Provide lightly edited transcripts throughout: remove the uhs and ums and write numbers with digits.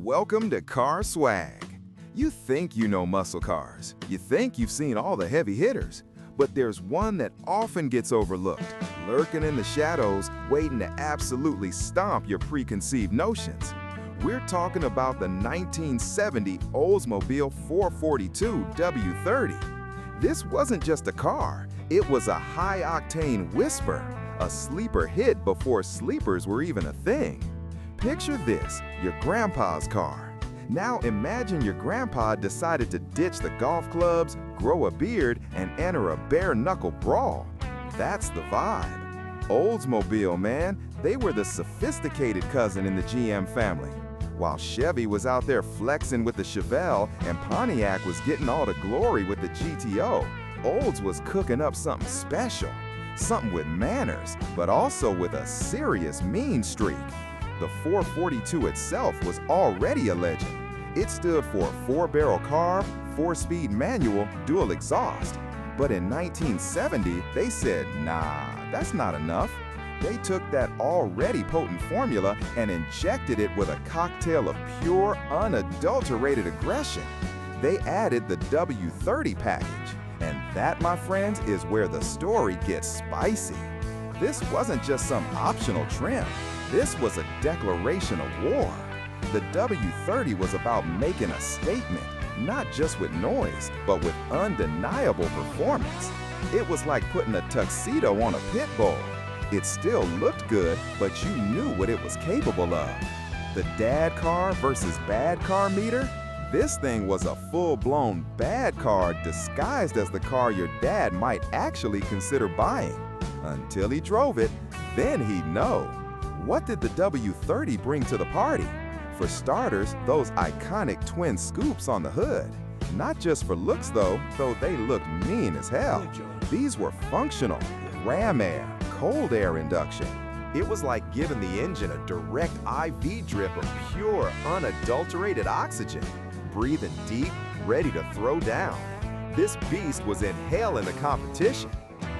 Welcome to Car Swag. You think you know muscle cars. You think you've seen all the heavy hitters. But there's one that often gets overlooked, lurking in the shadows, waiting to absolutely stomp your preconceived notions. We're talking about the 1970 Oldsmobile 442 W30. This wasn't just a car, it was a high-octane whisper, a sleeper hit before sleepers were even a thing. Picture this, your grandpa's car. Now imagine your grandpa decided to ditch the golf clubs, grow a beard, and enter a bare-knuckle brawl. That's the vibe. Oldsmobile, man, they were the sophisticated cousin in the GM family. While Chevy was out there flexing with the Chevelle and Pontiac was getting all the glory with the GTO, Olds was cooking up something special. Something with manners, but also with a serious mean streak. The 442 itself was already a legend. It stood for a 4-barrel carb, 4-speed manual, dual exhaust. But in 1970, they said, nah, that's not enough. They took that already potent formula and injected it with a cocktail of pure, unadulterated aggression. They added the W30 package. And that, my friends, is where the story gets spicy. This wasn't just some optional trim. This was a declaration of war. The W30 was about making a statement, not just with noise, but with undeniable performance. It was like putting a tuxedo on a pit bull. It still looked good, but you knew what it was capable of. The dad car versus bad car meter? This thing was a full-blown bad car disguised as the car your dad might actually consider buying. Until he drove it, then he'd know. What did the W30 bring to the party? For starters, those iconic twin scoops on the hood. Not just for looks though they looked mean as hell. These were functional, ram air, cold air induction. It was like giving the engine a direct IV drip of pure, unadulterated oxygen. Breathing deep, ready to throw down. This beast was in hell in the competition.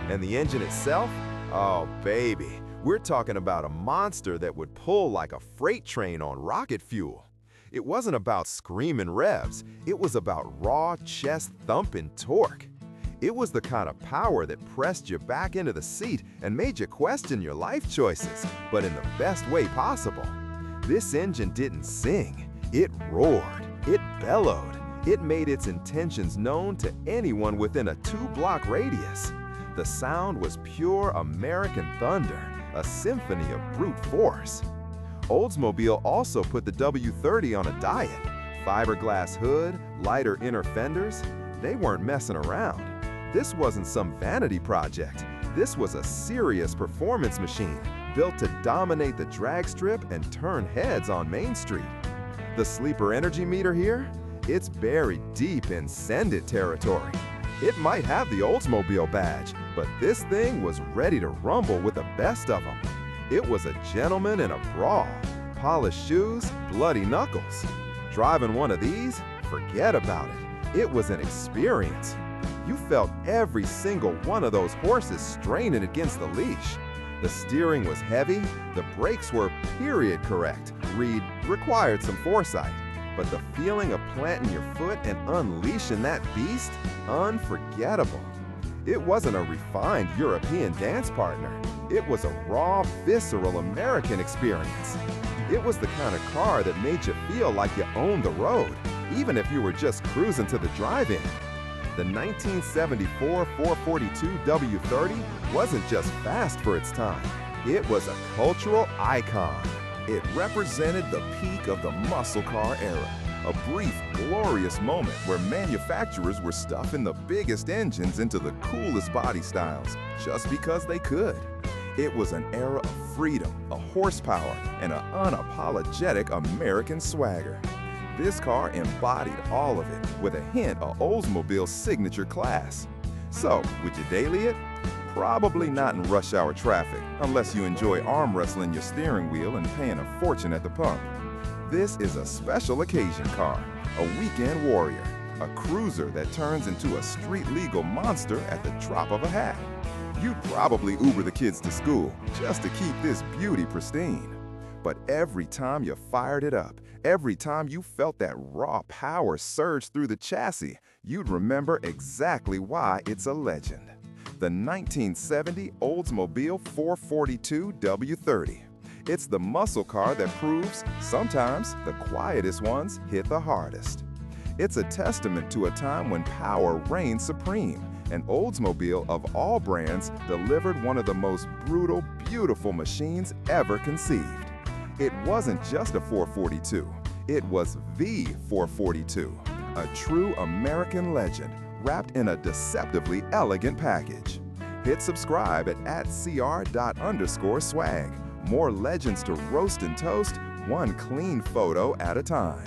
And the engine itself? Oh baby, we're talking about a monster that would pull like a freight train on rocket fuel. It wasn't about screaming revs, it was about raw chest-thumping torque. It was the kind of power that pressed you back into the seat and made you question your life choices, but in the best way possible. This engine didn't sing, it roared, it bellowed, it made its intentions known to anyone within a 2-block radius. The sound was pure American thunder, a symphony of brute force. Oldsmobile also put the W30 on a diet. Fiberglass hood, lighter inner fenders, they weren't messing around. This wasn't some vanity project. This was a serious performance machine built to dominate the drag strip and turn heads on Main Street. The sleeper energy meter here? It's buried deep in Send It territory. It might have the Oldsmobile badge, but this thing was ready to rumble with the best of them. It was a gentleman in a brawl. Polished shoes, bloody knuckles. Driving one of these? Forget about it. It was an experience. You felt every single one of those horses straining against the leash. The steering was heavy, the brakes were period correct. Read, required some foresight. But the feeling of planting your foot and unleashing that beast? Unforgettable. It wasn't a refined European dance partner. It was a raw, visceral American experience. It was the kind of car that made you feel like you owned the road, even if you were just cruising to the drive-in. The 1974 442 W30 wasn't just fast for its time. It was a cultural icon. It represented the peak of the muscle car era, a brief, glorious moment where manufacturers were stuffing the biggest engines into the coolest body styles just because they could. It was an era of freedom, a horsepower, and an unapologetic American swagger. This car embodied all of it with a hint of Oldsmobile's signature class. So, would you daily it? Probably not in rush hour traffic, unless you enjoy arm wrestling your steering wheel and paying a fortune at the pump. This is a special occasion car, a weekend warrior, a cruiser that turns into a street-legal monster at the drop of a hat. You'd probably Uber the kids to school just to keep this beauty pristine. But every time you fired it up, Every time you felt that raw power surge through the chassis, you'd remember exactly why it's a legend. The 1970 Oldsmobile 442 W30. It's the muscle car that proves sometimes the quietest ones hit the hardest. It's a testament to a time when power reigned supreme, and Oldsmobile, of all brands, delivered one of the most brutal, beautiful machines ever conceived. It wasn't just a 442, it was the 442, a true American legend wrapped in a deceptively elegant package. Hit subscribe at @cr._swag. More legends to roast and toast, one clean photo at a time.